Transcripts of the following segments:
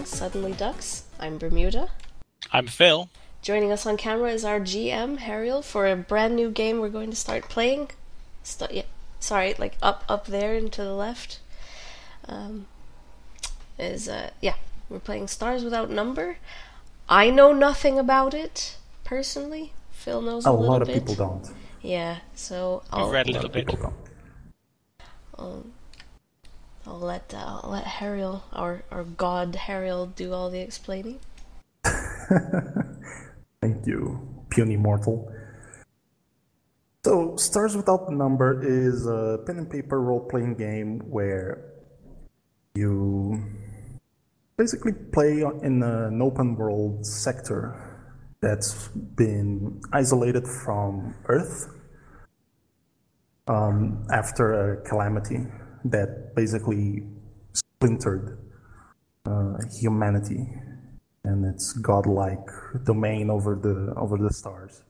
playing Suddenly Ducks. I'm Bermuda. I'm Phil. Joining us on camera is our GM, Hariel, for a brand new game we're going to start playing. Up there and to the left. We're playing Stars Without Number. I know nothing about it, personally. Phil knows a little bit. A lot of people don't. Yeah, so I've read a little bit. I'll let Hariel, our god Hariel, do all the explaining. Thank you, puny mortal. So, Stars Without Number is a pen and paper role-playing game where you basically play in an open world sector that's been isolated from Earth after a calamity that basically splintered humanity and its godlike domain over the stars.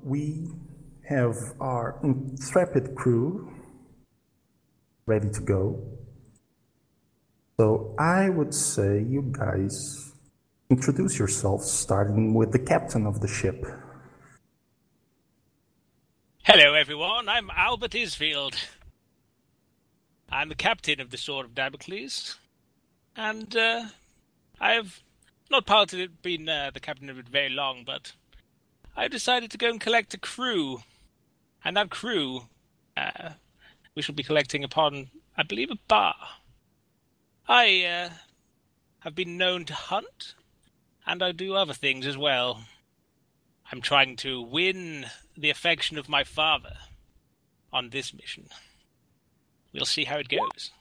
We have our intrepid crew ready to go. So I would say you guys introduce yourselves, starting with the captain of the ship. Hello, everyone. I'm Albert Isfield. I'm the captain of the Sword of Damocles, and I have not been the captain of it very long, but I decided to go and collect a crew, and that crew we shall be collecting upon, I believe, a bar. I have been known to hunt, and I do other things as well. I'm trying to win the affection of my father on this mission. We'll see how it goes.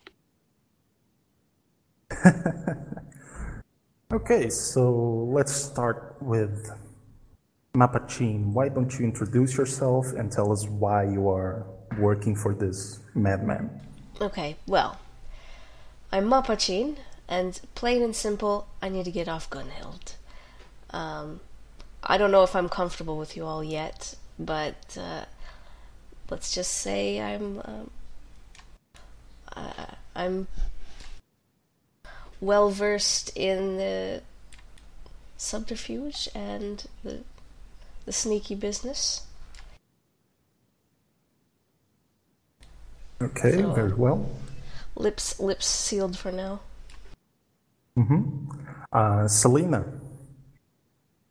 Okay, so let's start with Mapachin. Why don't you introduce yourself and tell us why you are working for this madman? Okay, well, I'm Mapachin, and plain and simple, I need to get off Gunhild. I don't know if I'm comfortable with you all yet, but let's just say I'm well versed in the subterfuge and the sneaky business. Okay, so, very well. Lips sealed for now. Selena,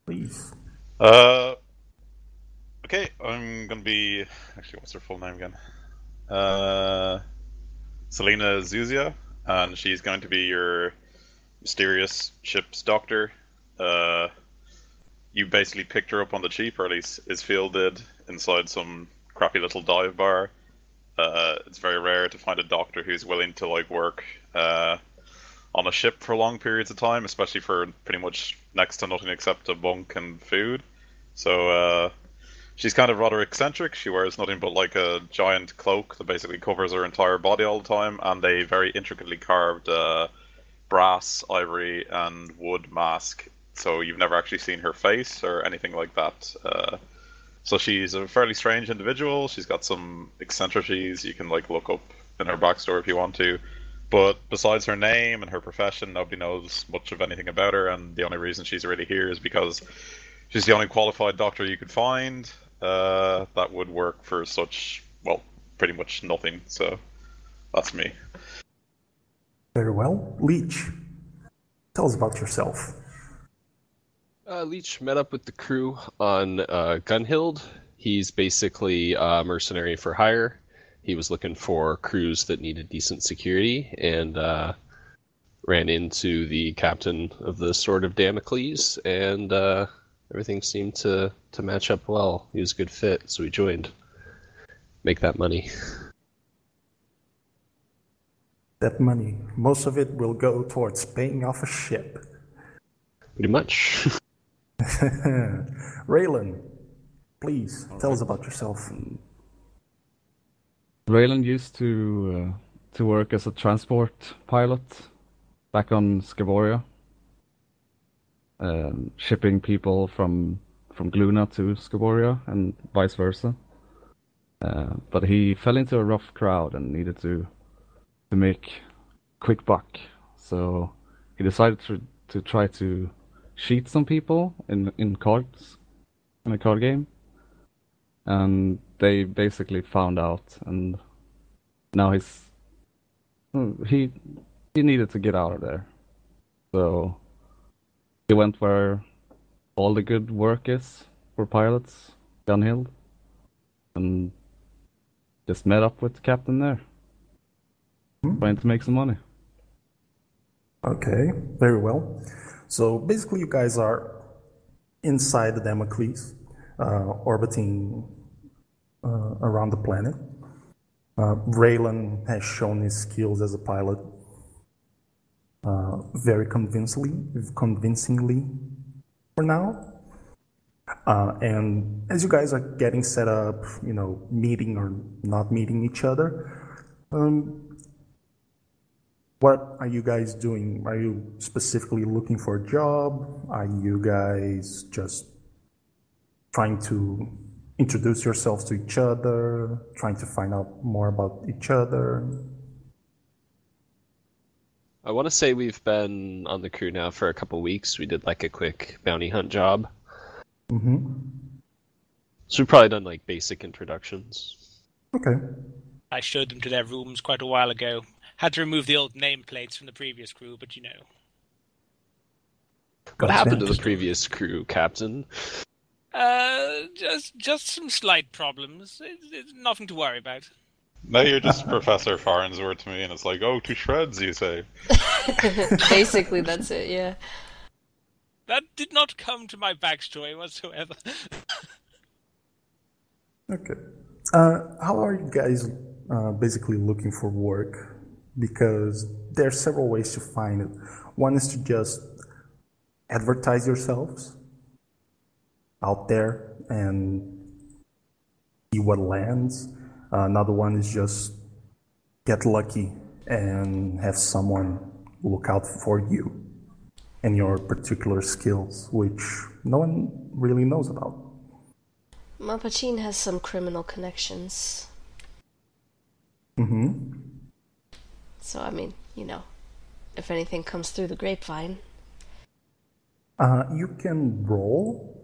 please. Okay, I'm gonna be... Actually, what's her full name again? Selena Zuzia, and she's going to be your mysterious ship's doctor. You basically picked her up on the cheap, or at least Isfield did, inside some crappy little dive bar. It's very rare to find a doctor who's willing to work on a ship for long periods of time, especially for pretty much next to nothing except a bunk and food. So she's kind of rather eccentric. She wears nothing but a giant cloak that basically covers her entire body all the time, and a very intricately carved brass, ivory, and wood mask. So you've never actually seen her face or anything like that. So she's a fairly strange individual. She's got some eccentricities you can look up in her backstory if you want to. But besides her name and her profession, nobody knows much of anything about her, and the only reason she's really here is because she's the only qualified doctor you could find that would work for such, well, pretty much nothing. So that's me. Very well. Leech, tell us about yourself. Leech met up with the crew on Gunhild. He's basically a mercenary for hire. He was looking for crews that needed decent security, and ran into the captain of the Sword of Damocles, and everything seemed to match up well. He was a good fit, so he joined. Make that money. That money, most of it will go towards paying off a ship. Pretty much. Raylan, please, tell us about yourself. Raylan used to work as a transport pilot back on Skavoria, shipping people from Gluna to Skavoria and vice versa. But he fell into a rough crowd and needed to make quick buck. So he decided to try to cheat some people in cards, in a card game. And they basically found out, and now he needed to get out of there. So he went where all the good work is for pilots, Gunhild, and just met up with the captain there, trying to make some money. Okay, very well. So basically, you guys are inside the Damocles, orbiting around the planet. Raylan has shown his skills as a pilot very convincingly for now. And as you guys are getting set up, meeting or not meeting each other, what are you guys doing? Are you specifically looking for a job? Are you guys just trying to introduce yourselves to each other, trying to find out more about each other? I want to say we've been on the crew now for a couple weeks. We did like a quick bounty hunt job. Mm-hmm. So we've probably done like basic introductions. Okay. I showed them to their rooms quite a while ago. Had to remove the old nameplates from the previous crew, but What happened to the previous crew, Captain? Just some slight problems. It's nothing to worry about. No, you're just Professor Farnsworth to me, and it's like, oh, to shreds, you say. Basically, that's it, yeah. That did not come to my backstory whatsoever. Okay. How are you guys basically looking for work? Because there are several ways to find it. One is to just advertise yourselves out there and see what lands. Another one is just get lucky and have someone look out for you and your particular skills, which no one really knows about. Mapachin has some criminal connections. Mm-hmm. So, I mean, if anything comes through the grapevine. You can roll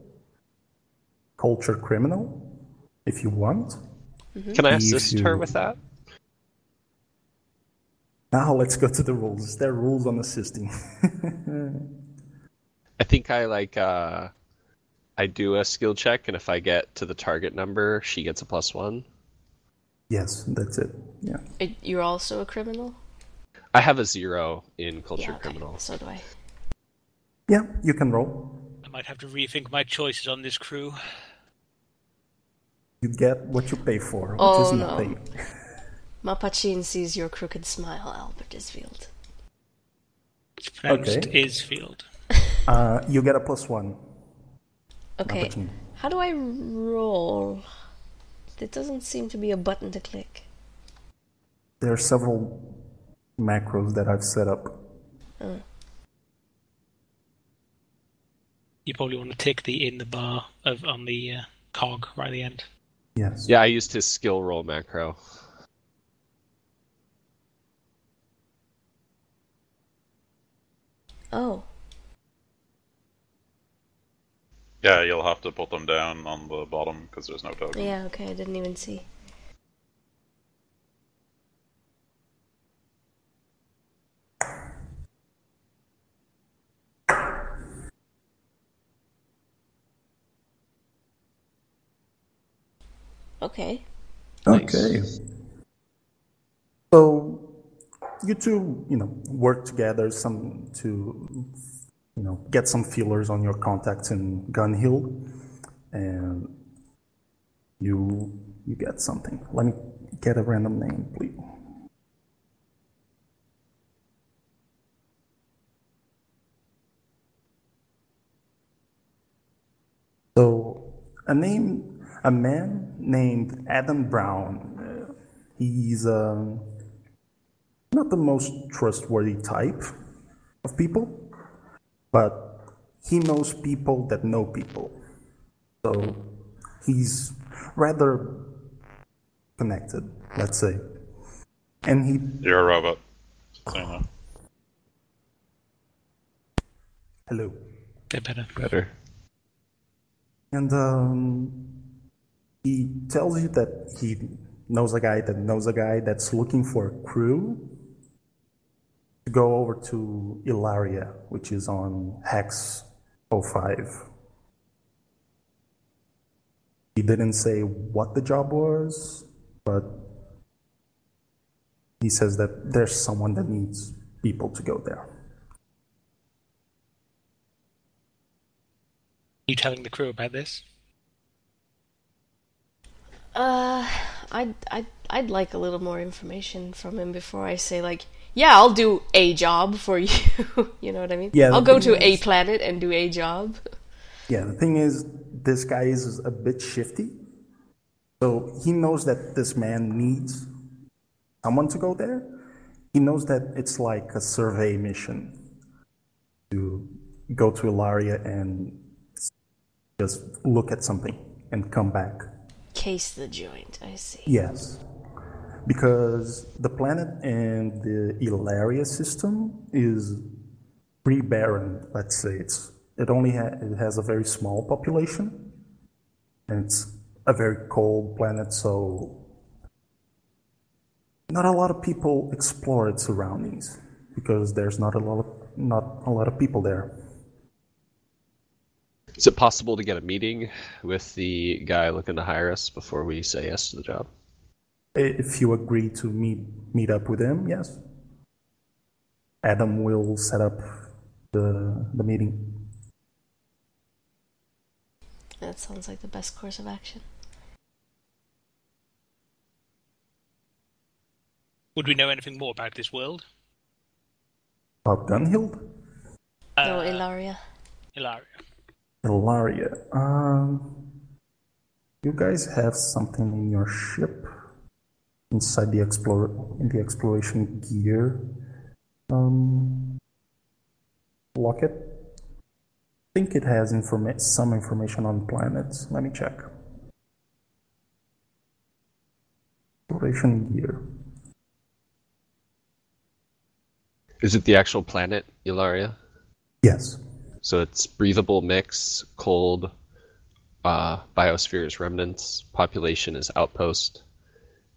culture criminal if you want. Mm-hmm. Can I assist her with that? Now let's go to the rules. There are rules on assisting. I think I do a skill check, and if I get to the target number, she gets a +1. Yes, that's it. Yeah. You're also a criminal? I have a 0 in culture Yeah, okay. criminal. So do I. Yeah, you can roll. I might have to rethink my choices on this crew. You get what you pay for, which Oh, is no. nothing. Mapachin sees your crooked smile, Albert Isfield. It's pronounced Okay. Isfield. You get a +1. Okay, Mapachin. how do I roll? There doesn't seem to be a button to click. There are several macros that I've set up. You probably want to tick the in the bar on the cog right at the end. Yes. Yeah, I used his skill roll macro. Oh, Yeah, you'll have to put them down on the bottom because there's no token. yeah, okay, I didn't even see. Okay. Okay. So you two, work together to get some feelers on your contacts in Gunhild, and you get something. Let me get a random name, please. So a man named Adam Brown. He's not the most trustworthy type of people, but he knows people that know people. So he's rather connected, let's say. And You're a robot. So, you know. Hello. They're better. Better. And he tells you that he knows a guy that knows a guy that's looking for a crew to go over to Ilaria, which is on Hex 05. He didn't say what the job was, but he says that there's someone that needs people to go there. You telling the crew about this? I'd like a little more information from him before I say, like, yeah, I'll do a job for you. You know what I mean? Yeah, I'll go to a planet and do a job. Yeah, the thing is, this guy is a bit shifty. So he knows that this man needs someone to go there. He knows that it's like a survey mission to go to Ilaria and just look at something and come back. Case the joint, I see. Yes. Because the planet and the Ilaria system is pretty barren, let's say. It has a very small population, and it's a very cold planet, so not a lot of people explore its surroundings because there's not a lot of people there. Is it possible to get a meeting with the guy looking to hire us before we say yes to the job? If you agree to meet up with him, yes. Adam will set up the meeting. That sounds like the best course of action. Would we know anything more about this world? About Gunhild? No, Ilaria. Ilaria. Ilaria. You guys have something in your ship inside the exploration gear. Locket. I think it has some information on planets. Let me check. Exploration gear. Is it the actual planet, Ilaria? Yes. So it's breathable mix, cold, biosphere is remnants, population is outpost.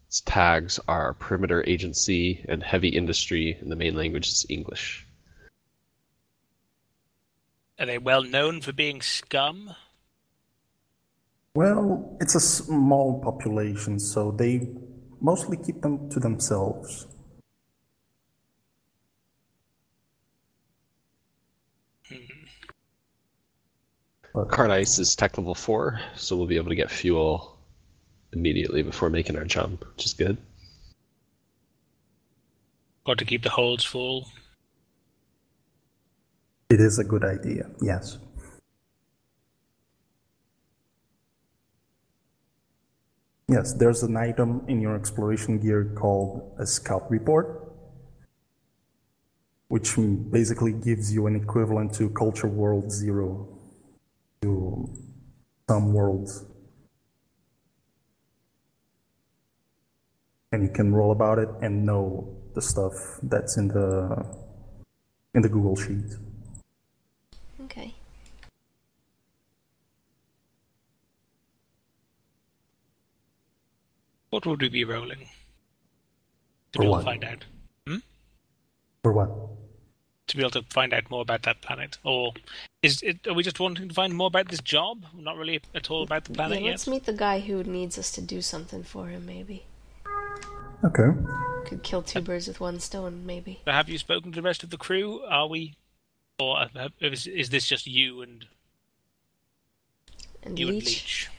Its tags are perimeter agency and heavy industry, and the main language is English. Are they well known for being scum? Well, it's a small population, so they mostly keep them to themselves. Cardice is tech level 4, so we'll be able to get fuel immediately before making our jump, which is good. Got to keep the holds full. It is a good idea, yes. Yes, there's an item in your exploration gear called a scout report, which basically gives you an equivalent to Culture World 0 to some worlds. And you can roll about it and know the stuff that's in the Google Sheet. Okay. What would we be rolling? To For be able what? to find out. For what? To be able to find out more about that planet? Or are we just wanting to find more about this job? Not really at all about the planet Yeah, let's yet? meet the guy who needs us to do something for him, maybe. Okay. Could kill two birds with one stone, maybe. So have you spoken to the rest of the crew? Are we... Or is this just you and And you and Leech? Leech?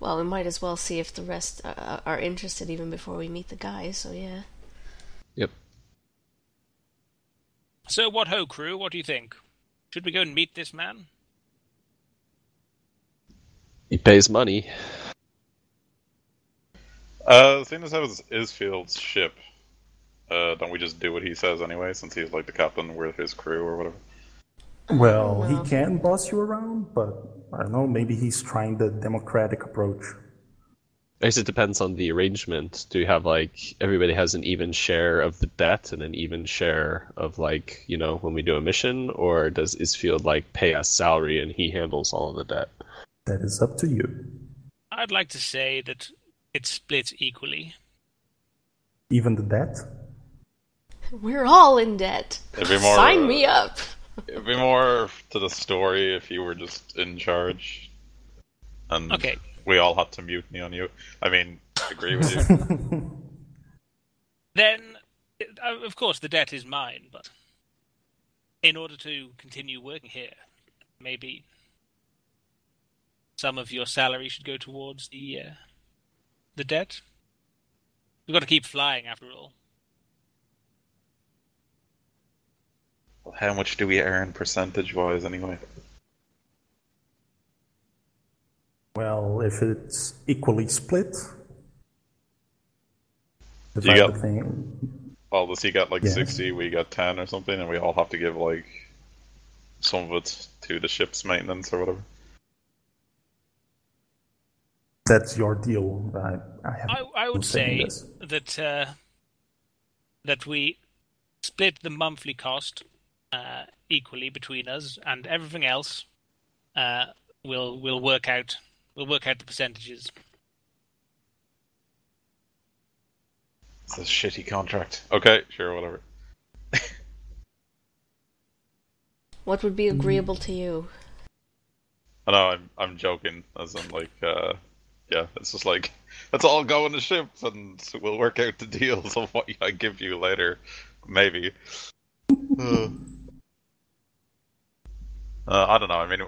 Well, we might as well see if the rest are interested even before we meet the guy, so yeah. Yep. So what ho, crew? What do you think? Should we go and meet this man? He pays money. Seeing as how it's Isfield's ship, don't we just do what he says anyway, since he's like the captain, we're his crew or whatever? Well, know. he can boss you around, but I don't know, maybe he's trying the democratic approach. I guess it depends on the arrangement. Do you have like everybody has an even share of the debt and an even share of like, when we do a mission, or does Isfield like pay us salary and he handles all of the debt? That is up to you. I'd like to say that it's split equally. Even the debt? We're all in debt. It'd be more, Sign me up. It'd be more to the story if you were just in charge. And Okay. we all had to mutiny on you. I mean, I agree with you. Then, of course, the debt is mine, but in order to continue working here, maybe some of your salary should go towards the debt. We've got to keep flying, after all. Well, how much do we earn percentage-wise, anyway? Well, if it's equally split, You divide got- the thing. Well, does he get like Yeah. 60, we get 10 or something, and we all have to give like some of it to the ship's maintenance or whatever? That's your deal. I have I no would say in say this. that we split the monthly cost equally between us, and everything else we'll work out. We'll work out the percentages. It's a shitty contract. Okay, sure, whatever. What would be agreeable to you? I know, I'm joking, as in like, yeah, it's just like, let's all go on the ship and we'll work out the deals of what I give you later. Maybe. I don't know, I mean,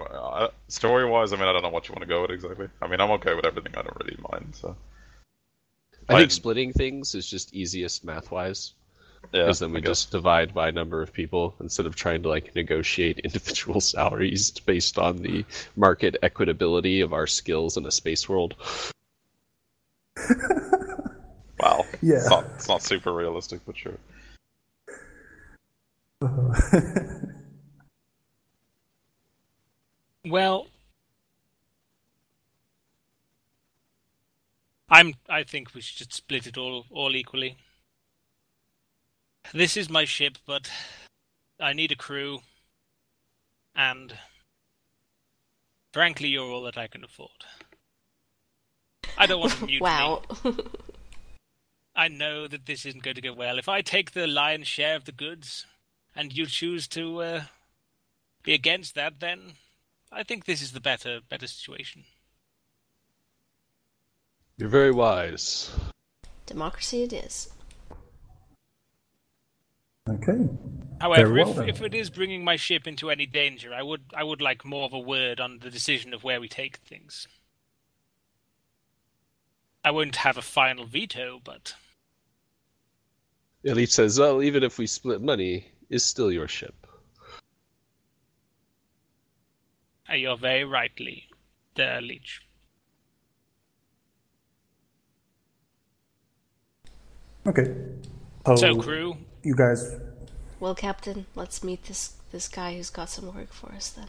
story-wise, I don't know what you want to go with exactly. I mean, I'm okay with everything, I don't really mind, so. I think splitting things is just easiest math-wise. Yeah, Because then we I guess. just divide by number of people instead of trying to like negotiate individual salaries based on the market equitability of our skills in a space world. Wow. Yeah. It's not super realistic, but sure. Well, I think we should split it all equally. This is my ship, but I need a crew, and frankly, you're all that I can afford. I don't want to mutiny. Wow. I know that this isn't going to go well. If I take the lion's share of the goods, and you choose to be against that, then I think this is the better situation. You're very wise. Democracy it is. Okay. However, Very well, then. if it is bringing my ship into any danger, I would like more of a word on the decision of where we take things. I won't have a final veto, but Elite says, well, even if we split money, it's still your ship. you're very rightly there, Leech. Okay. So, crew, You guys. Well, Captain, let's meet this guy who's got some work for us then.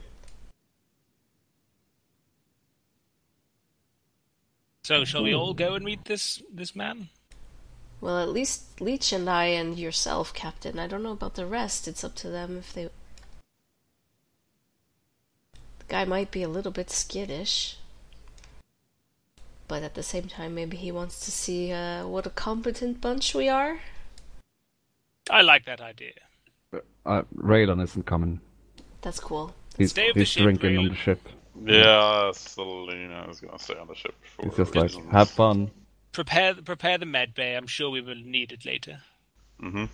so shall we all go and meet this man? Well, at least Leech and I and yourself, Captain. I don't know about the rest. It's up to them if they... The guy might be a little bit skittish. But at the same time, maybe he wants to see what a competent bunch we are. I like that idea. Raydon isn't coming. That's cool. He's Stay with the ship, drinking on Raydon. the ship. Yeah, Selena is gonna stay on the ship for He's just like, reasons. have fun. Prepare the med bay. I'm sure we will need it later. Mm-hmm.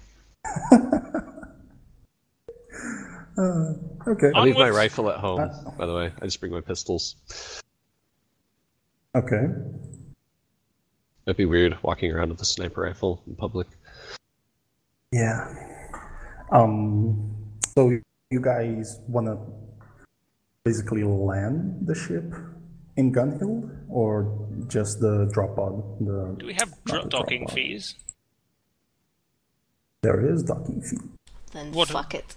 Okay. I leave my Onwards. rifle at home, by the way. I just bring my pistols. Okay. It'd be weird walking around with a sniper rifle in public. Yeah. So you guys wanna basically land the ship in Gunhill, or just the drop pod? Do we have not the docking drop pod. fees? There is docking fee. Then What- fuck it.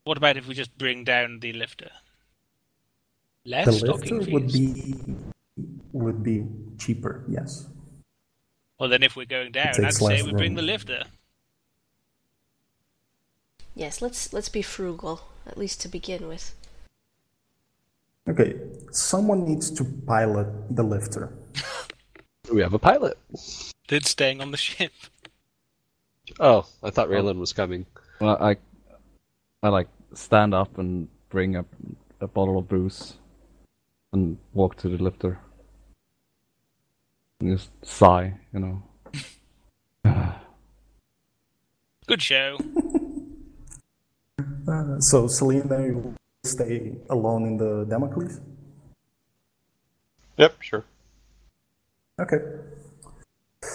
What about if we just bring down the lifter? The Less docking lifter fees. would be would be cheaper, yes. Well, then if we're going down, I'd takes say less we bring the room. lifter. Yes, let's be frugal, at least to begin with. Okay, someone needs to pilot the lifter. We have a pilot. Then staying on the ship. Oh, I thought Raylan was coming. Well, I like stand up and bring up a bottle of booze and walk to the lifter. And just sigh, you know. Good show. So Selena, you will stay alone in the Damocles? Yep, sure. Okay.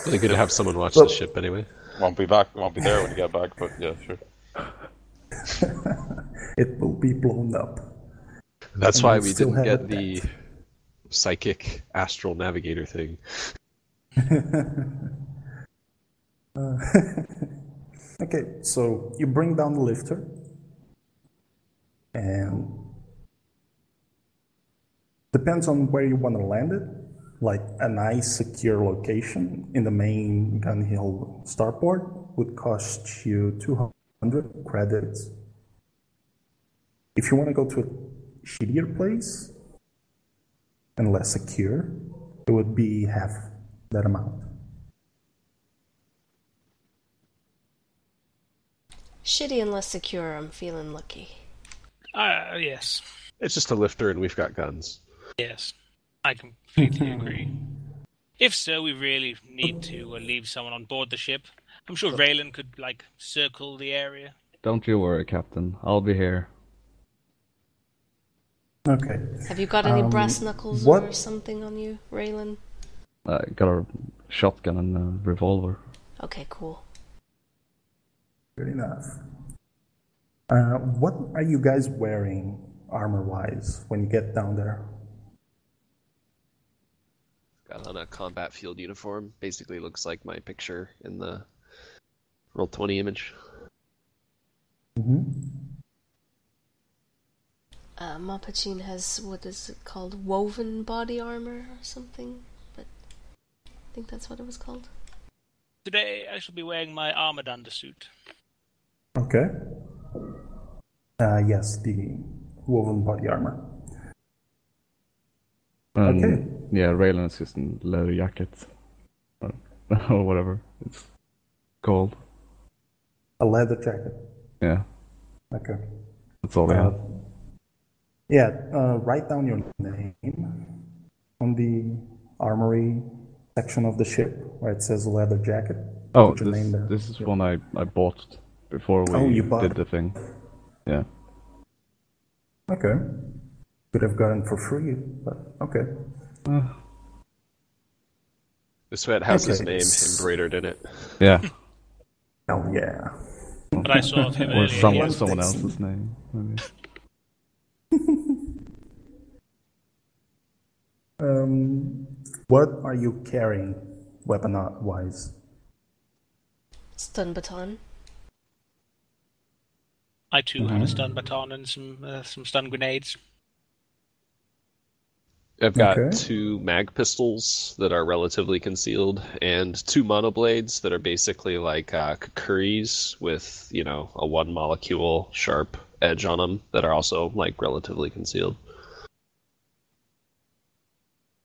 Really good to have someone watch Well- the ship anyway. Won't be there when you get back, but yeah, sure. It will be blown up. That's And why you we still didn't have get a the debt. psychic astral navigator thing. Okay, so you bring down the lifter, and depends on where you want to land it. Like a nice secure location in the main Gun Hill starport would cost you 200 credits. If you want to go to a shittier place and less secure, it would be half that amount. Shitty and less secure, I'm feeling lucky. Yes. It's just a lifter and we've got guns. Yes. I completely agree. If so, we really need to leave someone on board the ship. I'm sure Raylan could, circle the area. Don't you worry, Captain. I'll be here. Okay. Have you got any brass knuckles what- or something on you, Raylan? I got a shotgun and a revolver. Okay, cool. Good enough. What are you guys wearing armor-wise when you get down there? Got on a combat field uniform. Basically looks like my picture in the Roll20 image. Mapachin has, what is it called, woven body armor or something? But I think that's what it was called. Today, I shall be wearing my armored undersuit. Okay. Yes, the woven body armor. Okay. Yeah, Raylan is just in leather jacket. Or whatever it's called. A leather jacket. Yeah, Okay. that's all I have. Yeah, write down your name on the armory section of the ship where it says leather jacket. Oh, Put your name there. this is one I bought before Oh, we you bought did it. the thing. Yeah. Okay. Could have gotten for free, but okay. The sweat has his Okay. name embroidered in it. Yeah. Oh yeah. But I saw of him Or earlier. someone Yes. else's name. Maybe. What are you carrying, weapon-wise? Stun baton. I too have a stun baton and some stun grenades. I've got Okay. 2 mag pistols that are relatively concealed, and 2 monoblades that are basically like Kukuris with, a 1 molecule sharp edge on them that are also relatively concealed.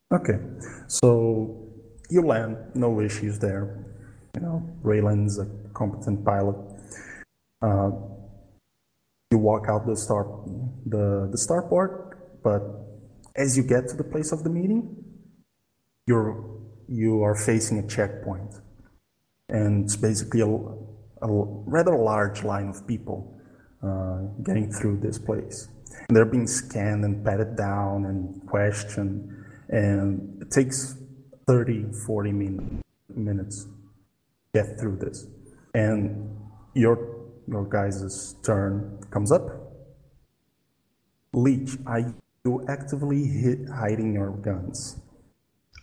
Okay, so you land, no issues there. Raylan's a competent pilot. You walk out the starport, but as you get to the place of the meeting, you are facing a checkpoint, and it's basically a rather large line of people getting through this place. And they're being scanned and patted down and questioned, and it takes 30-40 minutes to get through this. And your guys' turn comes up. Leech, are you actively hiding your guns?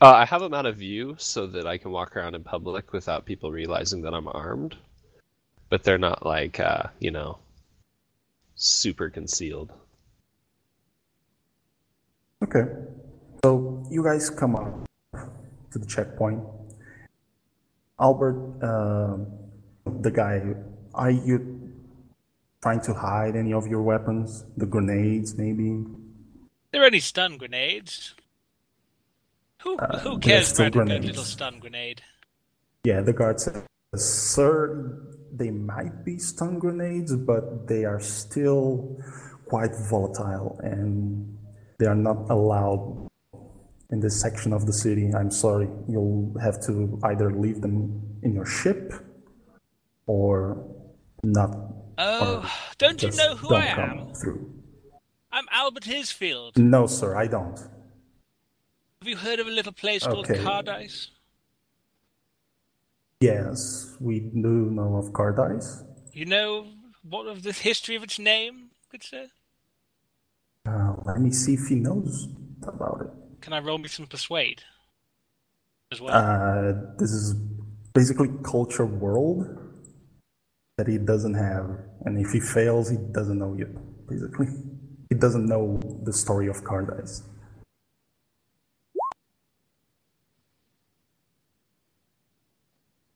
I have them out of view so that I can walk around in public without people realizing that I'm armed. But they're not super concealed. Okay. So you guys come up to the checkpoint. Albert, the guy, are you trying to hide any of your weapons? The grenades, maybe? They're only stun grenades. Who they're cares still about a good grenades. little stun grenade? Yeah, the guard says, sir, they might be stun grenades, but they are still quite volatile and they are not allowed in this section of the city. I'm sorry, you'll have to either leave them in your ship or not. Oh, or don't you just know who don't I come am? through. I'm Albert Isfield. No, sir, I don't. Have you heard of a little place called Okay. Cardice? Yes, we do know of Cardice. You know what of the history of its name, good sir? Let me see if he knows about it. Can I roll me some persuade as well? This is basically culture world that he doesn't have, and if he fails, he doesn't know yet. Basically, he doesn't know the story of Cardice.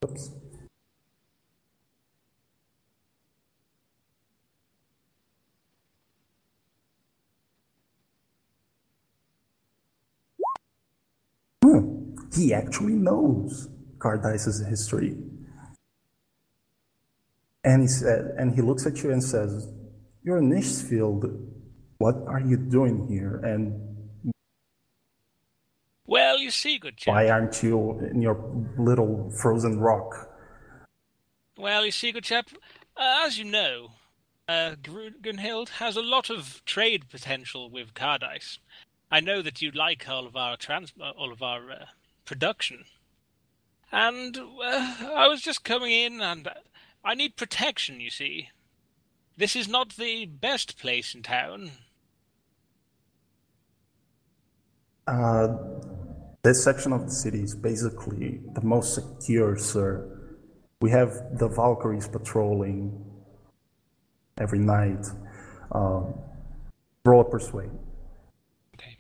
Oops. He actually knows Cardice's history. And he looks at you and says, "You're in Isfield. What are you doing here? And Well, you see, good chap. why aren't you in your little frozen rock?" Well, you see, good chap, as you know, Gunhild has a lot of trade potential with Cardice. I know that you like all of our production, and I was just coming in, and I need protection. You see, this is not the best place in town. This section of the city is basically the most secure, sir. We have the Valkyries patrolling every night. Roll a persuade. Okay.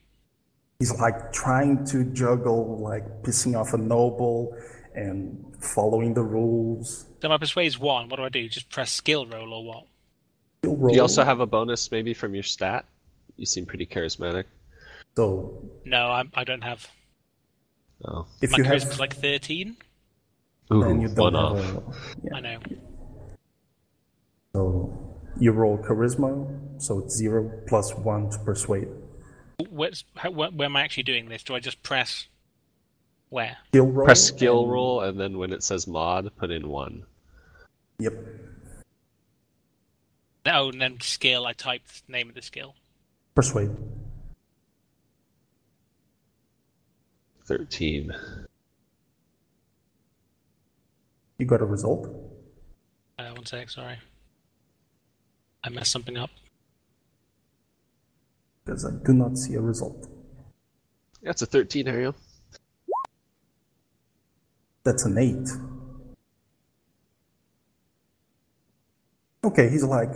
He's like trying to juggle, like pissing off a noble and following the rules. So my persuade's 1. What do I do? Just press skill roll or what? He'll roll. You also have a bonus maybe from your stat. You seem pretty charismatic. So No, I don't have. Oh. if My you charisma's have, like 13. Ooh, then you don't one have off. yeah. I know. So you roll charisma, so it's 0 plus 1 to persuade. Where am I actually doing this? Do I just press where? Skill roll. Press skill and- roll, and then when it says mod, put in 1. Yep. Oh, and then skill, I type the name of the skill. Persuade. 13. You got a result? 1 sec, sorry. I messed something up. Because I do not see a result. That's a 13, Ariel. That's an 8. Okay, he's like,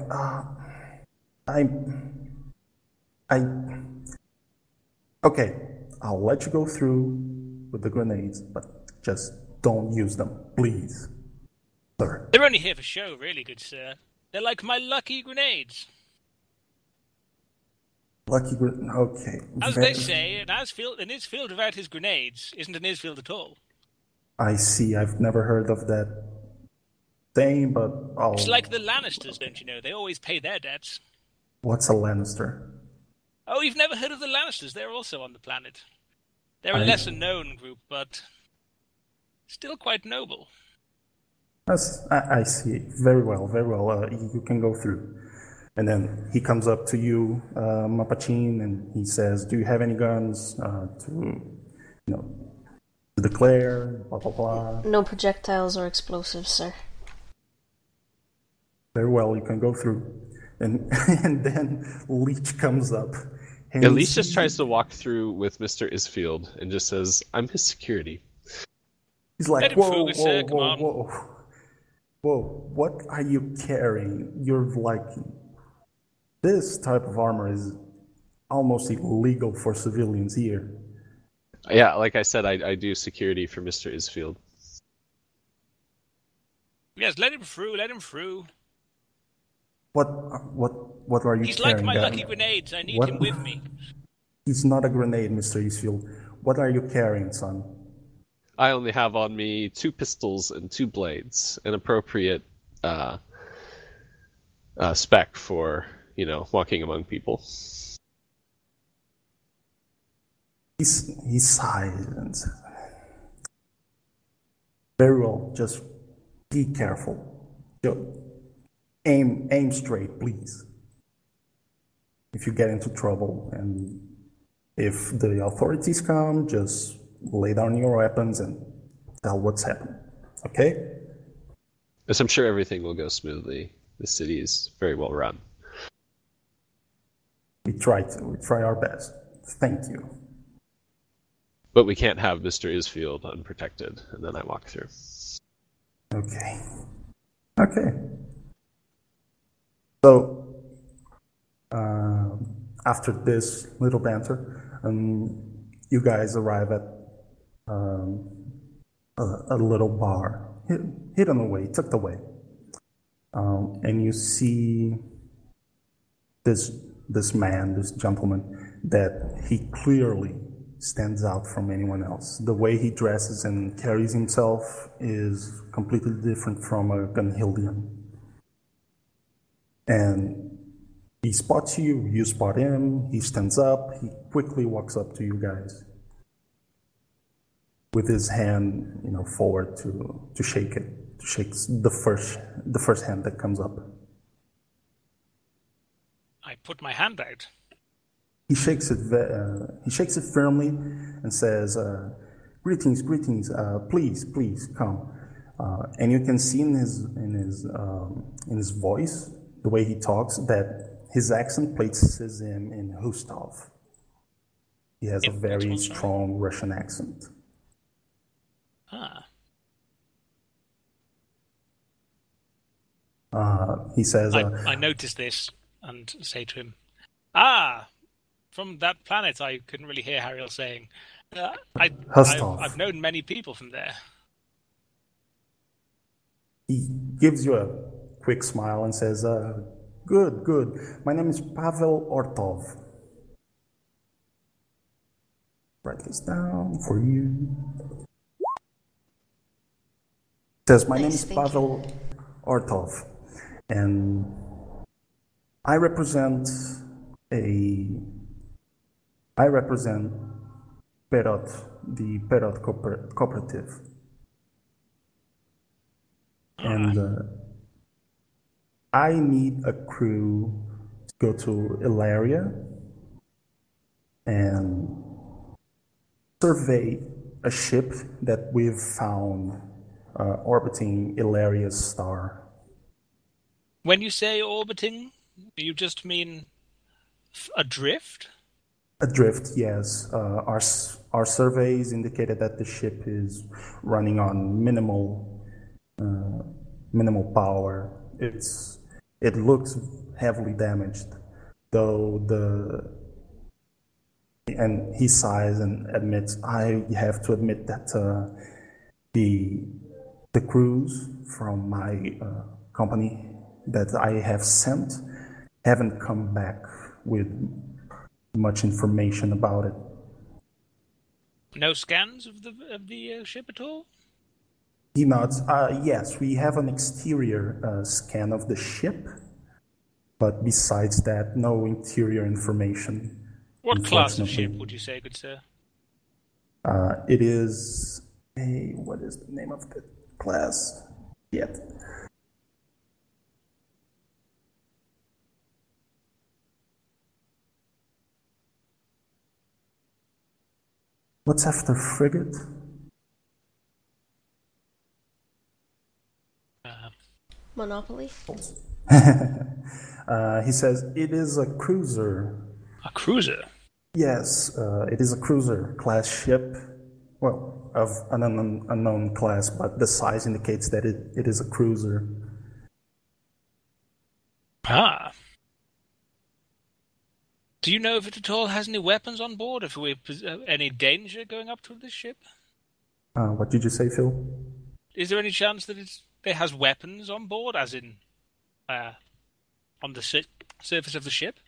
okay, I'll let you go through with the grenades, but just don't use them, please, sir. They're only here for show, really, good sir. They're like my lucky grenades. Okay. As they say, an Isfield without his grenades isn't an Isfield at all. I see, I've never heard of that saying, but I'll... It's like the Lannisters, don't you know? They always pay their debts. What's a Lannister? Oh, you've never heard of the Lannisters? They're also on the planet. They're a lesser-known group, but still quite noble. I see. Very well, very well. You can go through. And then he comes up to you, Mapachin, and he says, "Do you have any guns to declare, blah, blah, blah." No projectiles or explosives, sir. Very well, you can go through. And then Leech comes up. Yeah, Leech just tries to walk through with Mr. Isfield and just says, "I'm his security." He's like, Let him whoa, focus, sir, come on. whoa, what are you carrying? You're like, this type of armor is almost illegal for civilians here. Yeah, like I said, I do security for Mr. Isfield. Yes, let him through. Let him through. What are you He's like carrying? my lucky grenades. I need him with me. He's not a grenade, Mr. Eastfield. What are you carrying, son? I only have on me 2 pistols and 2 blades, an appropriate spec for, walking among people. He sighs and says, very well, just be careful. Aim straight, please. If you get into trouble, and if the authorities come, just lay down your weapons and tell what's happened. Okay? As I'm sure everything will go smoothly. The city is very well run. We try our best. Thank you. But we can't have Mr. Isfield unprotected, and then I walk through. Okay. So, after this little banter, you guys arrive at a little bar, hidden away, tucked away, and you see this man, this gentleman, that he clearly stands out from anyone else. The way he dresses and carries himself is completely different from a Gunhildian. And he spots you, you spot him, he stands up, he quickly walks up to you guys with his hand, forward to shake it, to shake the first hand that comes up. I put my hand out. He shakes it firmly and says, "Greetings, please come." And you can see in his voice, the way he talks, that his accent places him in Hustov. He has a very strong Russian accent. He says, I noticed this and say to him, from that planet. I couldn't really hear Hariel saying. I've known many people from there. He gives you a quick smile and says, good. My name is Pavel Ortov. Write this down for you. Says, my name is Pavel Ortov, and I represent Perot, the Perot cooperative. And I need a crew to go to Ilaria and survey a ship that we've found orbiting Ilaria's star. When you say orbiting, you just mean adrift? Adrift, yes. Our surveys indicated that the ship is running on minimal power. It looks heavily damaged, though and he sighs and admits, I have to admit that the crews from my company that I have sent haven't come back with much information about it. No scans of the ship at all? He nods. Yes, we have an exterior scan of the ship, but besides that, no interior information. What class of ship would you say, good sir? It is what is the name of the class yet? What's after frigate? Monopoly? He says it is a cruiser. A cruiser? Yes, it is a cruiser class ship. Well, of an unknown class, but the size indicates that it is a cruiser. Do you know if it at all has any weapons on board? If we any danger going up to this ship? What did you say, Phil? Is there any chance that it has weapons on board, as in on the surface of the ship?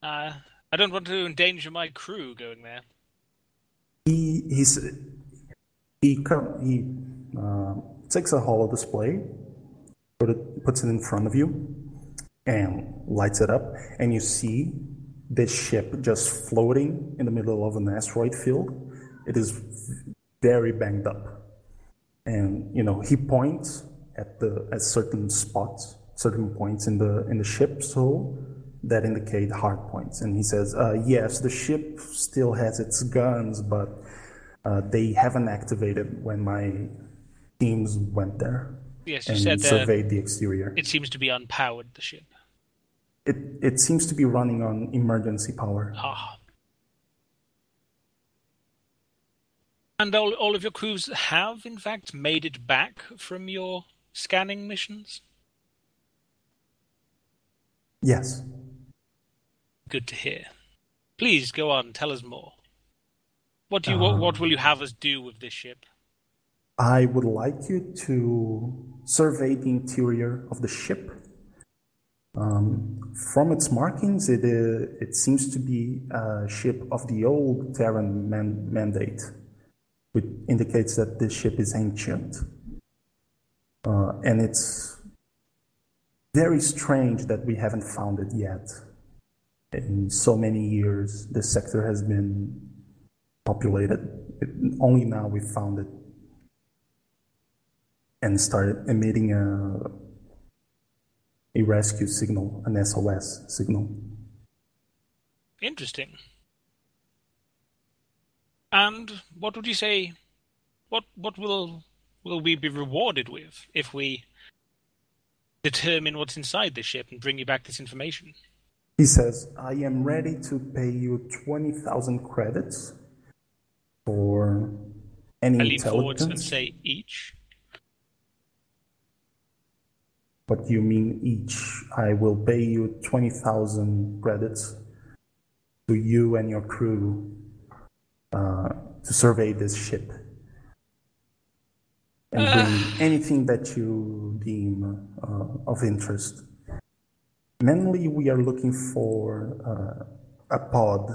I don't want to endanger my crew going there. He takes a holo display, puts it in front of you, and lights it up, and you see this ship just floating in the middle of an asteroid field. It is very banged up, and he points at certain spots, certain points in the ship, so that indicate hard points. And he says, yes, the ship still has its guns, but they haven't activated when my teams went there. Yes, you and said surveyed the exterior. It seems to be unpowered, the ship. It seems to be running on emergency power. Ah. And all of your crews have, in fact, made it back from your scanning missions? Yes. Good to hear. Please go on, tell us more. What will you have us do with this ship? I would like you to survey the interior of the ship. From its markings, it seems to be a ship of the old Terran mandate, which indicates that this ship is ancient. And it's very strange that we haven't found it yet. In so many years, this sector has been populated. Only now we found it and started emitting a rescue signal, an SOS signal. Interesting. And what would you say, what will we be rewarded with if we determine what's inside the ship and bring you back this information? He says, I am ready to pay you 20,000 credits for any I lean intelligence. forwards and say each. What do you mean each? I will pay you 20,000 credits to you and your crew to survey this ship and bring anything that you deem of interest. Mainly, we are looking for a pod.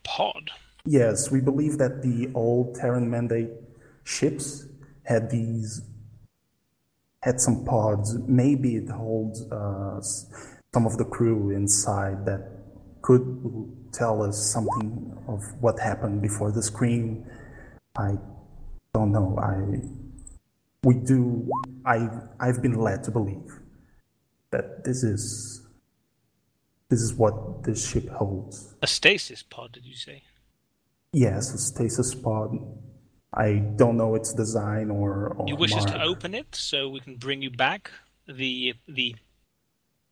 Pod? Yes, we believe that the old Terran Mandate ships had some pods. Maybe it holds some of the crew inside that could tell us something of what happened before the screen. I don't know. I've been led to believe that this is what this ship holds. A stasis pod, did you say? Yes, a stasis pod. I don't know its design or You wish us mark. to open it so we can bring you back the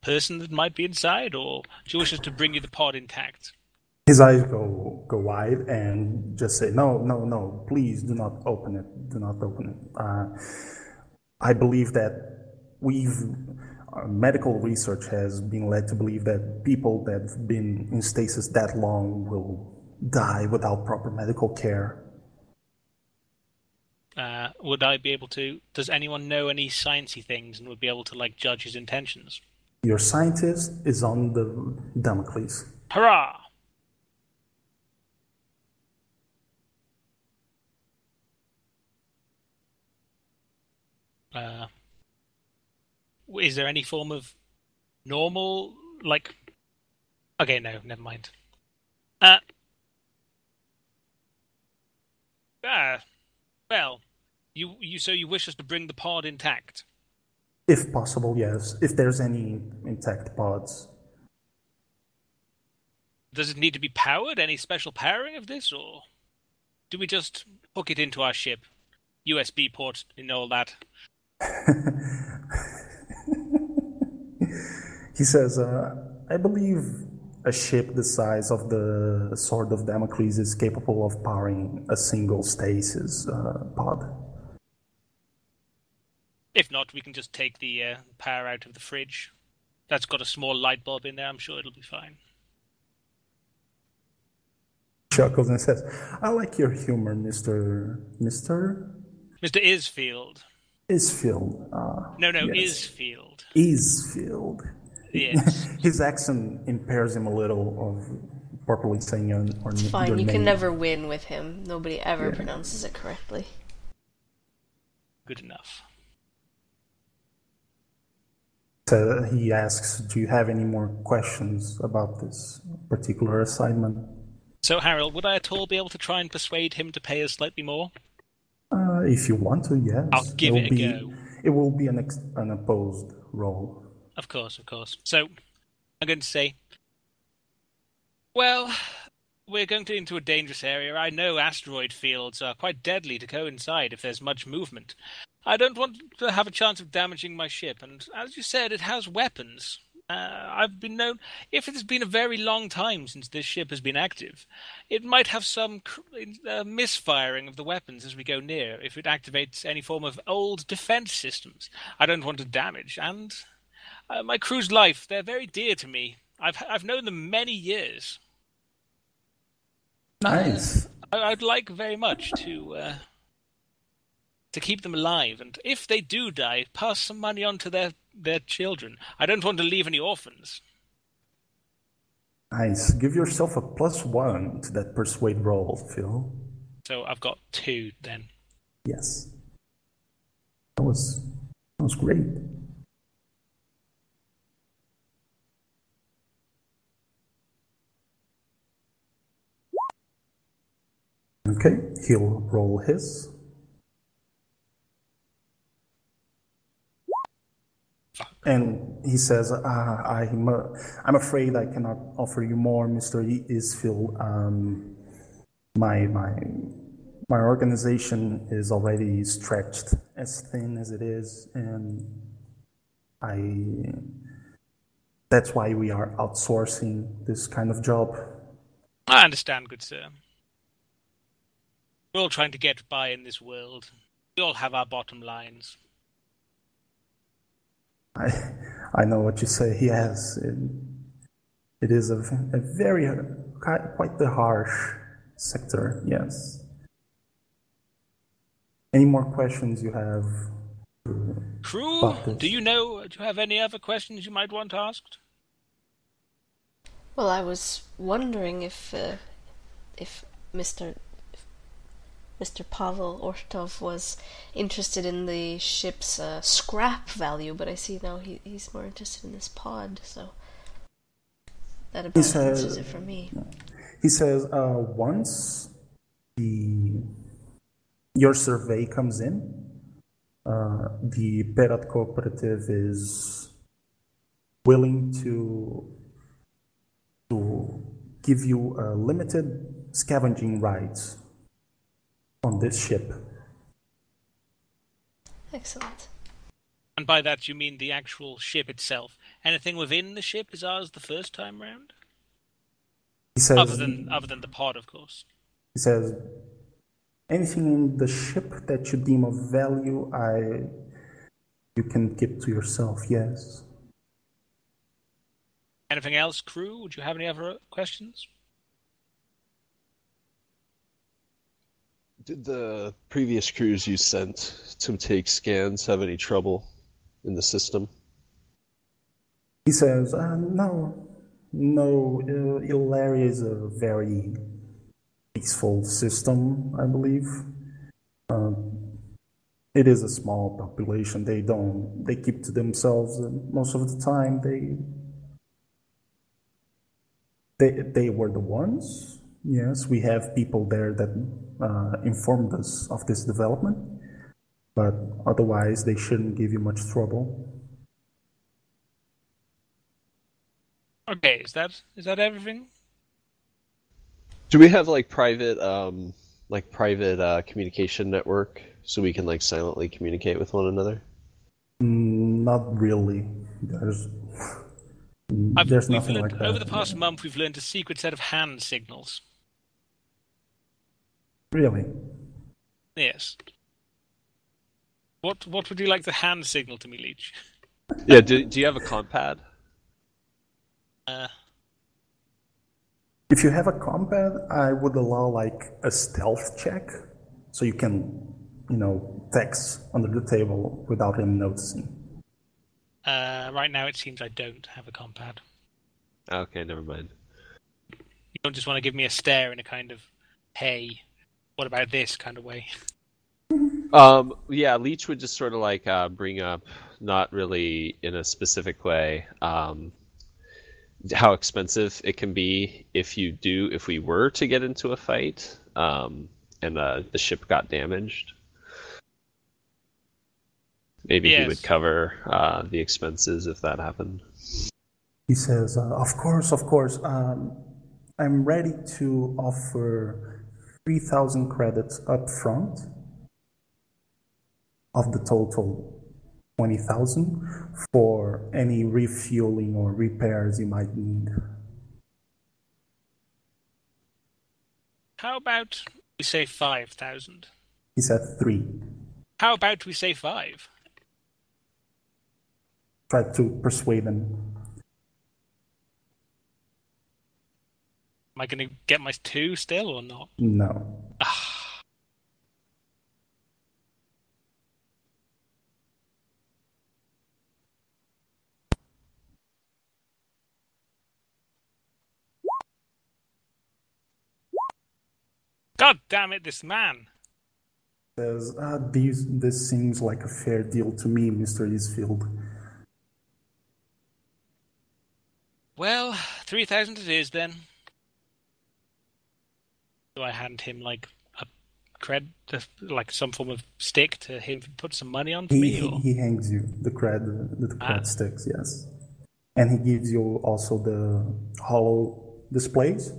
person that might be inside, or do you wish us to bring you the pod intact? His eyes go wide and just say, no, please do not open it. Do not open it. I believe that medical research has been led to believe that people that have been in stasis that long will die without proper medical care. Would I be able to... Does anyone know any sciencey things and would be able to, judge his intentions? Your scientist is on the Damocles. Hurrah! Is there any form of normal, Okay, no, never mind. Well, so you wish us to bring the pod intact? If possible, yes. If there's any intact pods. Does it need to be powered? Any special powering of this, or do we just hook it into our ship? USB port and all that. He says, I believe a ship the size of the Sword of Damocles is capable of powering a single stasis pod. If not, we can just take the power out of the fridge. That's got a small light bulb in there. I'm sure it'll be fine. chuckles and says, "I like your humor, Mr. Isfield. Isfield. No, yes. Isfield. Isfield. Yes. His accent impairs him a little of properly saying your name. It's fine, you can never win with him. Nobody ever pronounces it correctly. Good enough. So he asks, do you have any more questions about this particular assignment? So, Harold, would I at all be able to try and persuade him to pay us slightly more? If you want to, yes. I'll give it a go. It will be an opposed roll. Of course. So, I'm going to say, well, we're going into a dangerous area. I know asteroid fields are quite deadly to go inside if there's much movement. I don't want to have a chance of damaging my ship, and as you said, it has weapons. I've been known, if it has been a very long time since this ship has been active, it might have some misfiring of the weapons as we go near, if it activates any form of old defense systems. I don't want to damage, and my crew's life, they're very dear to me. I've known them many years. Nice. I'd like very much to keep them alive, and if they do die, pass some money on to their children. I don't want to leave any orphans. Nice. Give yourself a +1 to that persuade roll, Phil. So I've got 2 then. Yes. That was great. Okay, he'll roll his. And he says, I'm afraid I cannot offer you more, Mr. Isfield. My organization is already stretched as thin as it is, and that's why we are outsourcing this kind of job. I understand, good sir. We're all trying to get by in this world. We all have our bottom lines. I know what you say. Yes, it is a very quite the harsh sector. Yes. Any more questions you have? Crew, do you have any other questions you might want asked? Well, I was wondering if Mr. Pavel Ortov was interested in the ship's scrap value, but I see now he's more interested in this pod, so that about answers it for me. He says, once your survey comes in, the Perat Cooperative is willing to give you limited scavenging rights on this ship. Excellent. And by that you mean the actual ship itself? Anything within the ship is ours the first time round? He says, other than the pod, of course. He says, anything in the ship that you deem of value, you can keep to yourself, yes. Anything else, crew? Would you have any other questions? Did the previous crews you sent to take scans have any trouble in the system? He says, no, Ilaria is a very peaceful system, I believe. It is a small population. They keep to themselves, and most of the time they were the ones. Yes, we have people there that informed us of this development, but otherwise they shouldn't give you much trouble. Okay, is that everything? Do we have private communication network so we can silently communicate with one another? Not really. There's nothing like that. Over the past month, we've learned a secret set of hand signals. Really? Yes. What would you like the hand signal to me, Leech? Yeah, do you have a compad? If you have a combat, I would allow like a stealth check, so you can, text under the table without him noticing. Right now, it seems I don't have a compad. Okay, never mind. You don't just want to give me a stare in a kind of, hey, what about this kind of way? Yeah, Leech would just sort of like bring up, not really in a specific way, how expensive it can be if we were to get into a fight, and the ship got damaged. Maybe he would cover the expenses if that happened. He says, of course. I'm ready to offer 3,000 credits up front of the total 20,000 for any refueling or repairs you might need. How about we say 5,000? He said 3. How about we say 5? Tried to persuade him. Am I going to get my 2 still or not? No. God damn it, this man! Says, this seems like a fair deal to me, Mr. Isfield. Well, 3,000 it is then. Do I hand him like a like some form of stick to him put some money on for me? Or? He hangs you the cred sticks, yes. And he gives you also the hollow displays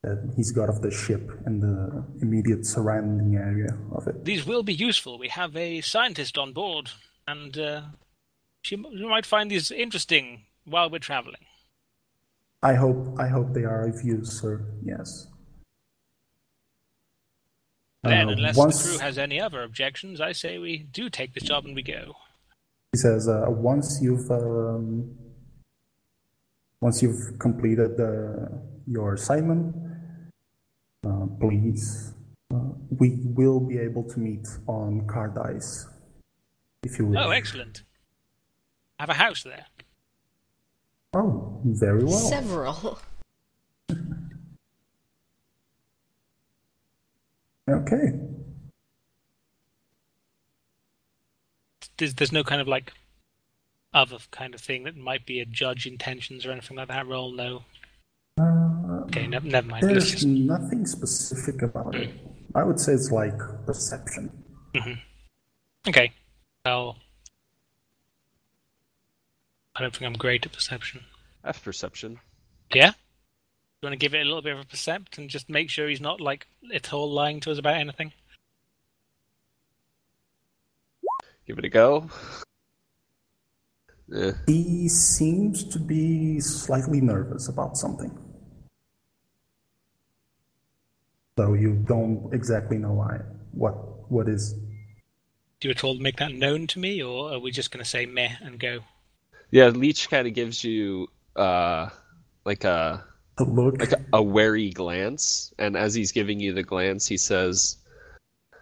that he's got of the ship and the immediate surrounding area of it. These will be useful. We have a scientist on board, and she might find these interesting while we're traveling. I hope they are of use, sir. Yes. Then, unless the crew has any other objections, I say we do take this job and we go. He says, once you've completed your assignment, please, we will be able to meet on Cardice, if you wish. Oh, excellent. I have a house there. Oh, very well. Several. Okay. There's no kind of like other kind of thing that might be a judge intentions or anything like that roll, no? Okay, never mind. There's nothing specific about it. I would say it's like perception. Mm-hmm. Okay. Well, I don't think I'm great at perception. I have perception. Yeah? You want to give it a little bit of a percept and just make sure he's not like at all lying to us about anything? Give it a go. He seems to be slightly nervous about something. Though you don't exactly know why. What is. Do you at all make that known to me, or are we just going to say meh and go? Yeah, Leech kind of gives you like a look, like a wary glance, and as he's giving you the glance, he says,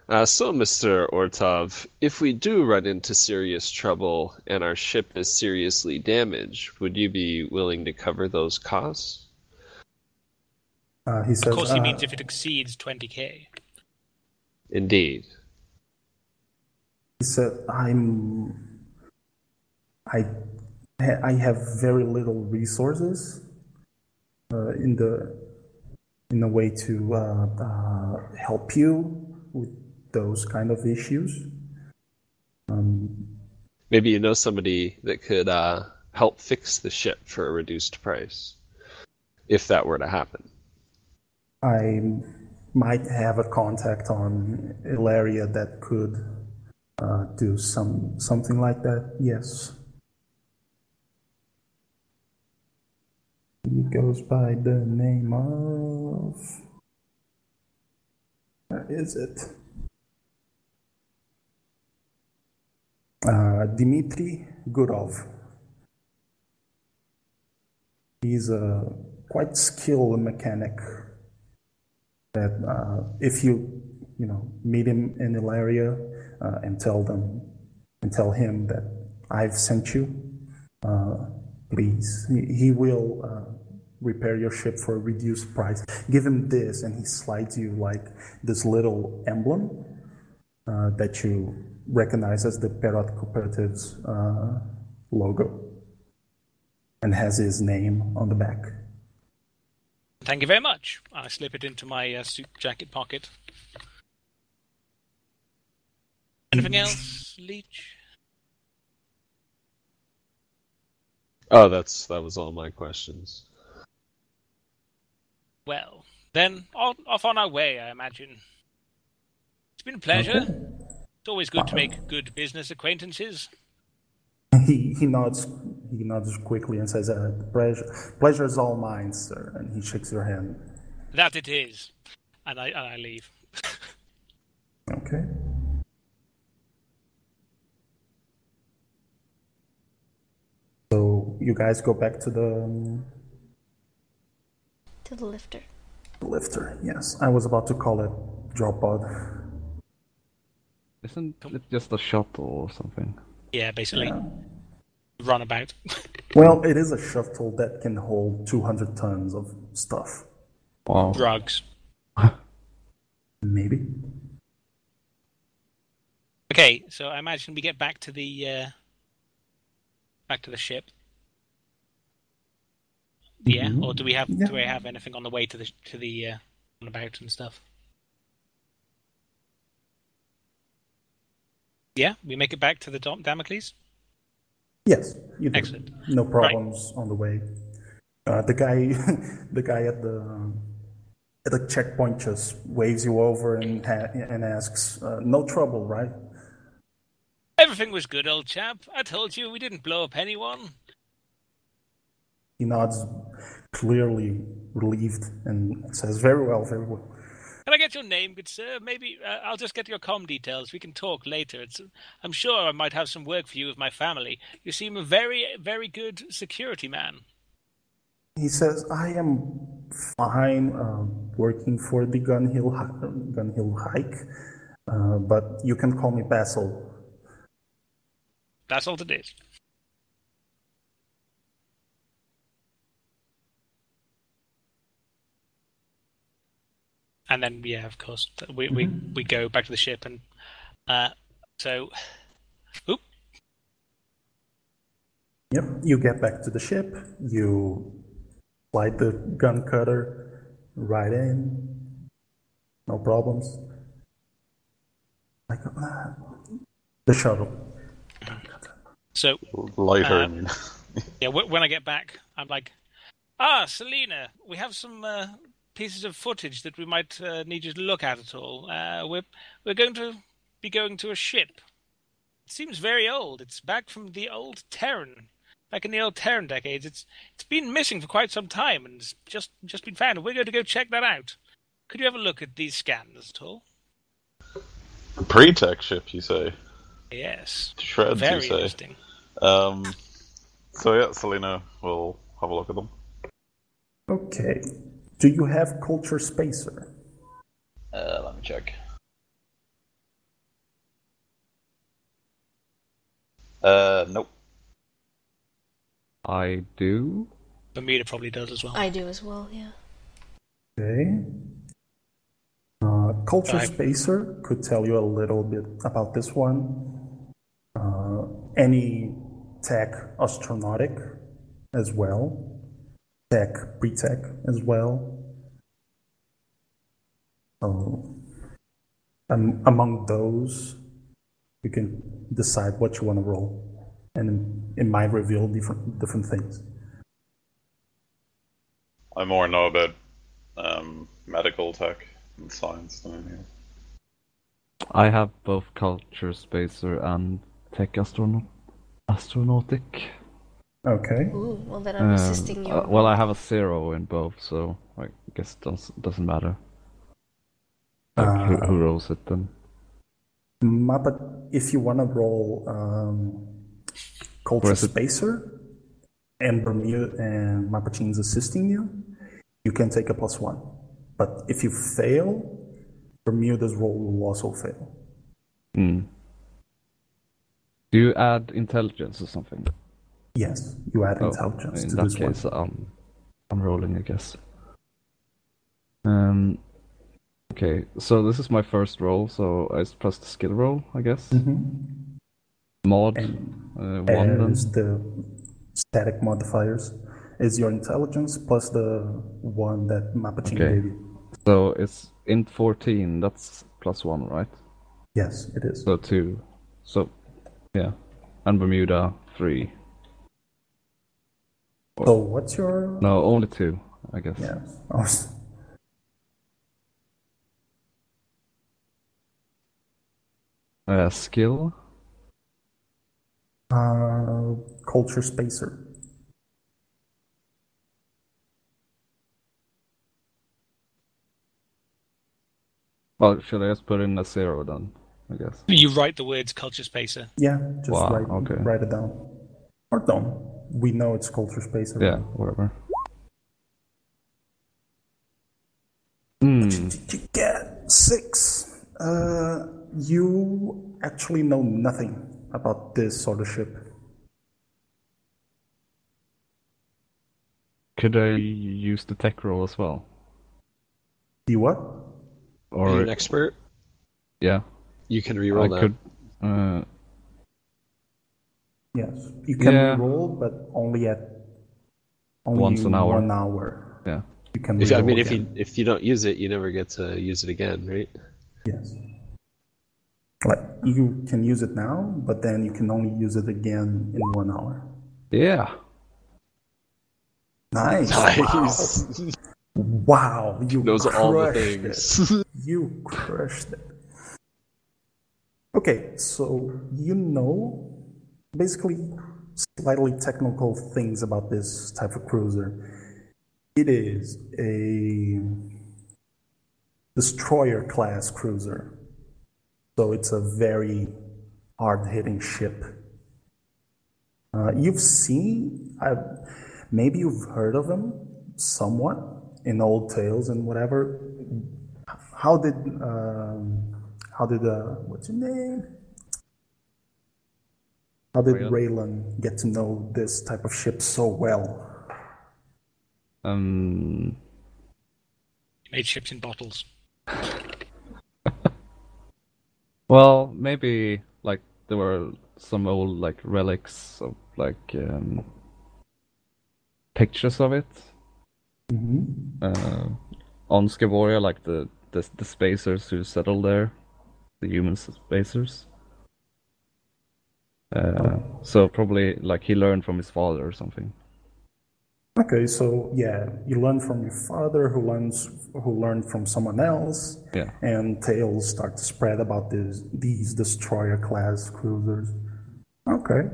"So, Mr. Ortov, if we do run into serious trouble and our ship is seriously damaged, would you be willing to cover those costs?" He says, of course, he means if it exceeds 20k. Indeed. He said, I have very little resources in a way to help you with those kind of issues. Maybe you know somebody that could help fix the ship for a reduced price, if that were to happen. I might have a contact on Ilaria that could do something like that, yes. He goes by the name of... Where is it? Dmitry Gurov. He's quite skilled mechanic that if you meet him in Ilaria and tell him that I've sent you, please, he will repair your ship for a reduced price. Give him this, and he slides you like this little emblem that you recognize as the Perot Cooperative's logo, and has his name on the back. Thank you very much. I slip it into my suit jacket pocket. Anything else, Leech? Oh, that was all my questions. Well, then, off on our way, I imagine. It's been a pleasure. Okay. It's always good to make good business acquaintances. He nods quickly and says, pleasure is all mine, sir, and he shakes your hand. That it is. And I leave. Okay. So you guys go back to the lifter. The lifter, yes. I was about to call it drop pod. Isn't it just a shuttle or something? Yeah, basically. Yeah. Runabout. Well, it is a shuttle that can hold 200 tons of stuff. Wow. Drugs. Maybe. Okay, so I imagine we get back to the ship. Yeah, Mm-hmm. or do we have Yeah. anything on the way to the runabout and stuff? Yeah, we make it back to the Damocles. Yes, you do. Excellent. No problems on the way. The guy at the checkpoint just waves you over and asks, "No trouble, right?" Everything was good, old chap. I told you we didn't blow up anyone. He nods, clearly relieved, and says, "Very well, very well." Can I get your name, good sir? Maybe I'll just get your comm details. We can talk later. I'm sure I might have some work for you with my family. You seem a very, very good security man. He says, "I am fine working for the Gun Hill hike, but you can call me Basil." That's all it is. And then, yeah, of course, we go back to the ship, and oop. Yep, you get back to the ship, you slide the gun cutter right in, no problems. Like the shuttle. So Lighter, I mean. yeah, when I get back, I'm like, Selena, we have some pieces of footage that we might need you to look at all. We're going to be going to a ship. It seems very old. It's back from the old Terran, back in the old Terran decades. It's been missing for quite some time, and it's just been found. We're going to go check that out. Could you have a look at these scans at all? A pre-tech ship, you say? Yes. Shreds, very you say? interesting. So yeah, Selena will have a look at them. Okay. Do you have Culture Spacer? Let me check. Nope. I do. Bermuda probably does as well. I do as well, yeah. Okay. Culture Right. Spacer could tell you a little bit about this one. Any tech astronautic as well. Tech, pre-tech as well. So, among those, you can decide what you want to roll, and it might reveal different things. I more know about medical tech and science than anything else. I have both Culture Spacer and Tech Astronautic. Okay. Ooh, well then I'm assisting you. Well, I have a 0 in both, so I guess it doesn't matter. Who rolls it then? But if you want to roll Culture Where's it? Spacer, and Bermuda and Mapachin's assisting you, you can take a +1. But if you fail, Bermuda's roll will also fail. Do you add intelligence or something? Yes, you add intelligence in to that this case, one. I'm rolling, I guess. Okay, so this is my first roll, so I press the skill roll, I guess. Mod, And 1 then. as the static modifiers is your intelligence plus the one that Mapachin gave you. So it's int 14, that's +1, right? Yes, it is. So 2. So, yeah. And Bermuda, 3. So what's your... No, only 2, I guess. Yeah. Skill? Culture Spacer. Well, should I just put in a 0 then, I guess? You write the words culture spacer. Yeah, just write it down. Or don't. We know it's Culture Spacer. Yeah, whatever. What did you get? 6. You actually know nothing about this sort of ship. Could I use the tech roll as well? You what? Are you an expert? Yeah. You can reroll that. Could, yes, you can reroll, but only once an hour. 1 hour. Yeah. You can. If you don't use it, you never get to use it again, right? Yes. Like you can use it now, but then you can only use it again in 1 hour. Yeah. Nice. Wow, you knows crushed all the things. It. You crushed it. Okay, so you know basically slightly technical things about this type of cruiser. It is a destroyer class cruiser. So it's a very hard-hitting ship. You've seen, maybe you've heard of them somewhat in old tales and whatever. How did what's your name? How did Raylan get to know this type of ship so well? He made ships in bottles. Well, maybe like there were some old like relics of like pictures of it on Skavoria, like the spacers who settled there, the human spacers. So probably like he learned from his father or something. Okay, so yeah, you learn from your father, who learned from someone else, and tales start to spread about these destroyer class cruisers. Okay,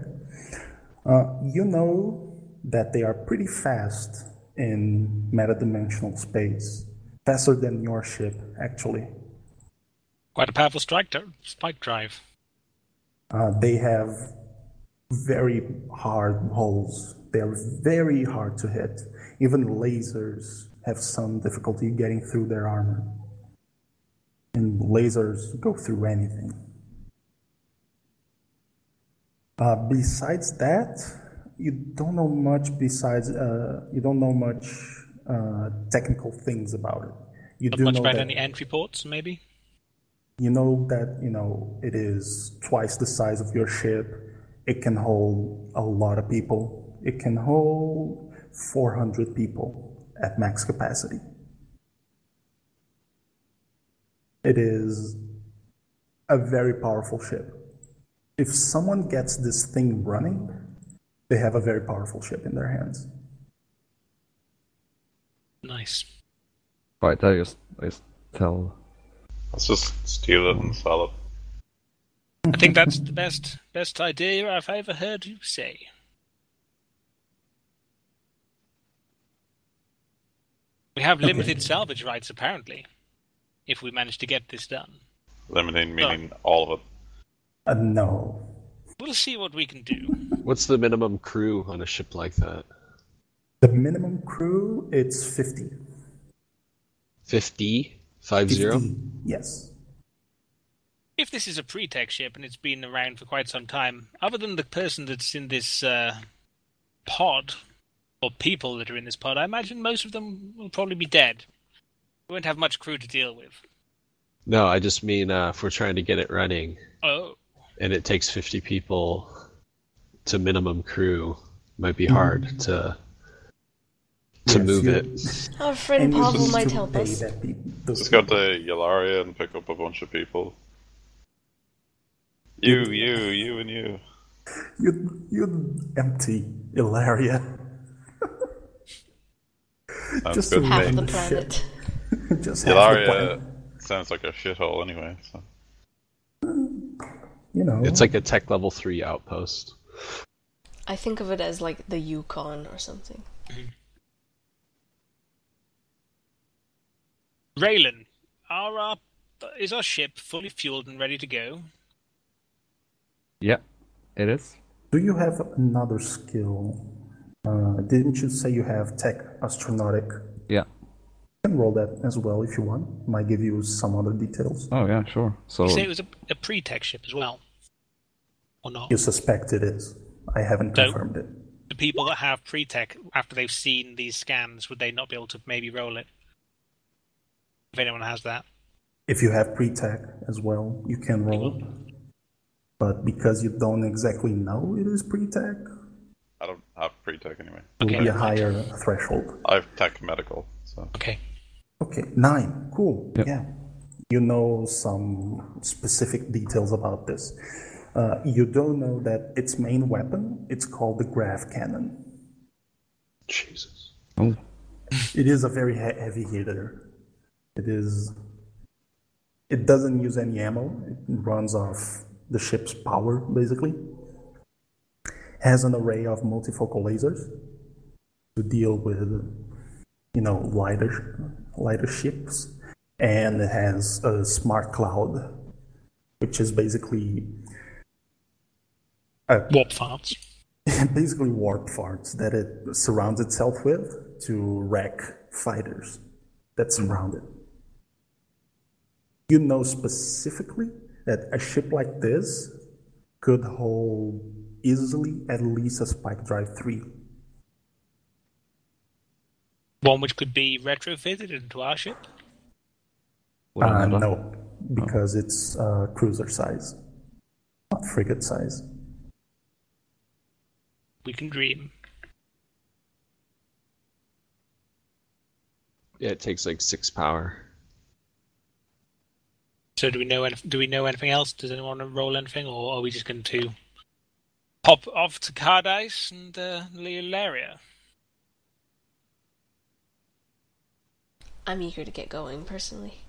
you know that they are pretty fast in metadimensional space, faster than your ship, actually. Quite a powerful spike drive. They have very hard hulls. They are very hard to hit. Even lasers have some difficulty getting through their armor. And lasers go through anything. Besides that, you don't know much technical things about it. You Not much about any entry ports, maybe? You know that, it is twice the size of your ship. It can hold a lot of people. It can hold 400 people at max capacity. It is a very powerful ship. If someone gets this thing running, they have a very powerful ship in their hands. Nice. Right, I just tell. Let's just steal it and sell it. I think that's the best idea I've ever heard you say. We have limited salvage rights, apparently, if we manage to get this done. Limited meaning all of it? No. We'll see what we can do. What's the minimum crew on a ship like that? The minimum crew, it's 50. 50? 50? 50, yes. If this is a pre-tech ship and it's been around for quite some time, other than the person that's in this pod, or people that are in this pod, I imagine most of them will probably be dead. We won't have much crew to deal with. No, I just mean if we're trying to get it running. Oh. And it takes 50 people to minimum crew, it might be hard to move it. Our friend Pavel might help us. Just go to Yalaria and pick up a bunch of people. You, and you. You'd empty Ilaria. Just to half run the the planet. Ship. Just half the Yalaria planet. sounds like a shithole anyway. So. You know. It's like a tech level 3 outpost. I think of it as like the Yukon or something. Raylan, is our ship fully fueled and ready to go? Yeah, it is. Do you have another skill? Didn't you say you have tech astronautic? Yeah. You can roll that as well if you want. Might give you some other details. Oh yeah, sure. So You say it was a pre-tech ship as well? Or not? You suspect it is. I haven't So- confirmed it. The people that have pre-tech, after they've seen these scans, would they not be able to maybe roll it? If anyone has that. If you have pre-tech as well, you can roll. But because you don't exactly know it is pre-tech, I don't have pre-tech anyway. it will Okay. be a higher threshold. I have tech medical, so. Okay. Okay, 9. Cool. Yep. Yeah. You know some specific details about this. You don't know that its main weapon, it's called the grav cannon. Jesus. oh, It is a very heavy hitter. It doesn't use any ammo. It runs off the ship's power, basically. Has an array of multifocal lasers to deal with, lighter ships. And it has a smart cloud, which is basically Warp farts. basically warp farts that it surrounds itself with to wreck fighters that surround it. You know specifically that a ship like this could hold easily at least a Spike Drive 3. One which could be retrofitted into our ship? would another- No, because it's cruiser size, not frigate size. We can dream. Yeah, it takes like 6 power. So do we know anything else? Does anyone want to roll anything, or are we just going to pop off to Cardice and Leolaria? I'm eager to get going, personally.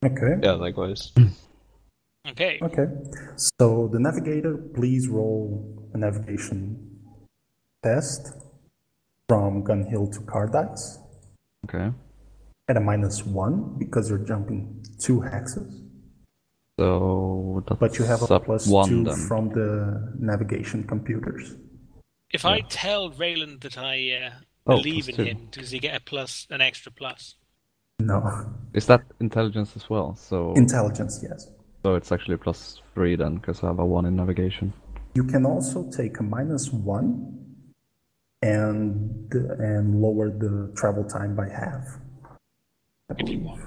Okay. Yeah, likewise. Okay. Okay. So the navigator, please roll a navigation test from Gun Hill to Cardice Okay. at a -1 because you're jumping 2 hexes. So that's But you have a up +2 1 then. from the navigation computers. If I tell Raylan that I Oh, believe in +2. him, does he get an extra plus? No. Is that intelligence as well? So Intelligence, yes. so it's actually +3 then, because I have a 1 in navigation. You can also take a -1 and lower the travel time by half. I If you believe. want.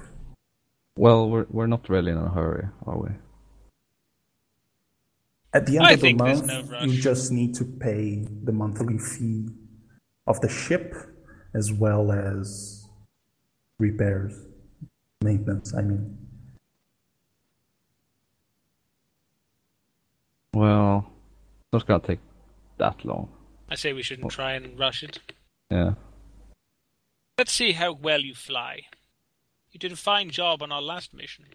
Well, we're not really in a hurry, are we? At the end I of the think there's month, no you rush. just need to pay the monthly fee of the ship as well as repairs, maintenance, I mean. Well, it's not gonna take that long. I say we shouldn't try and rush it. Yeah. Let's see how well you fly. You did a fine job on our last mission.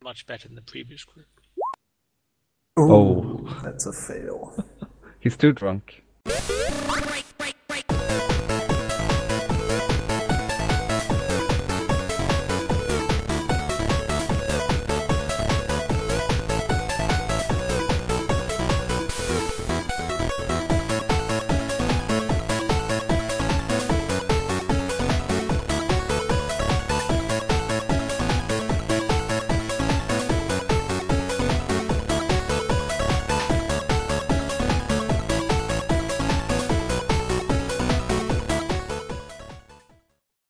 Much better than the previous crew. Ooh, Oh. that's a fail. He's too drunk.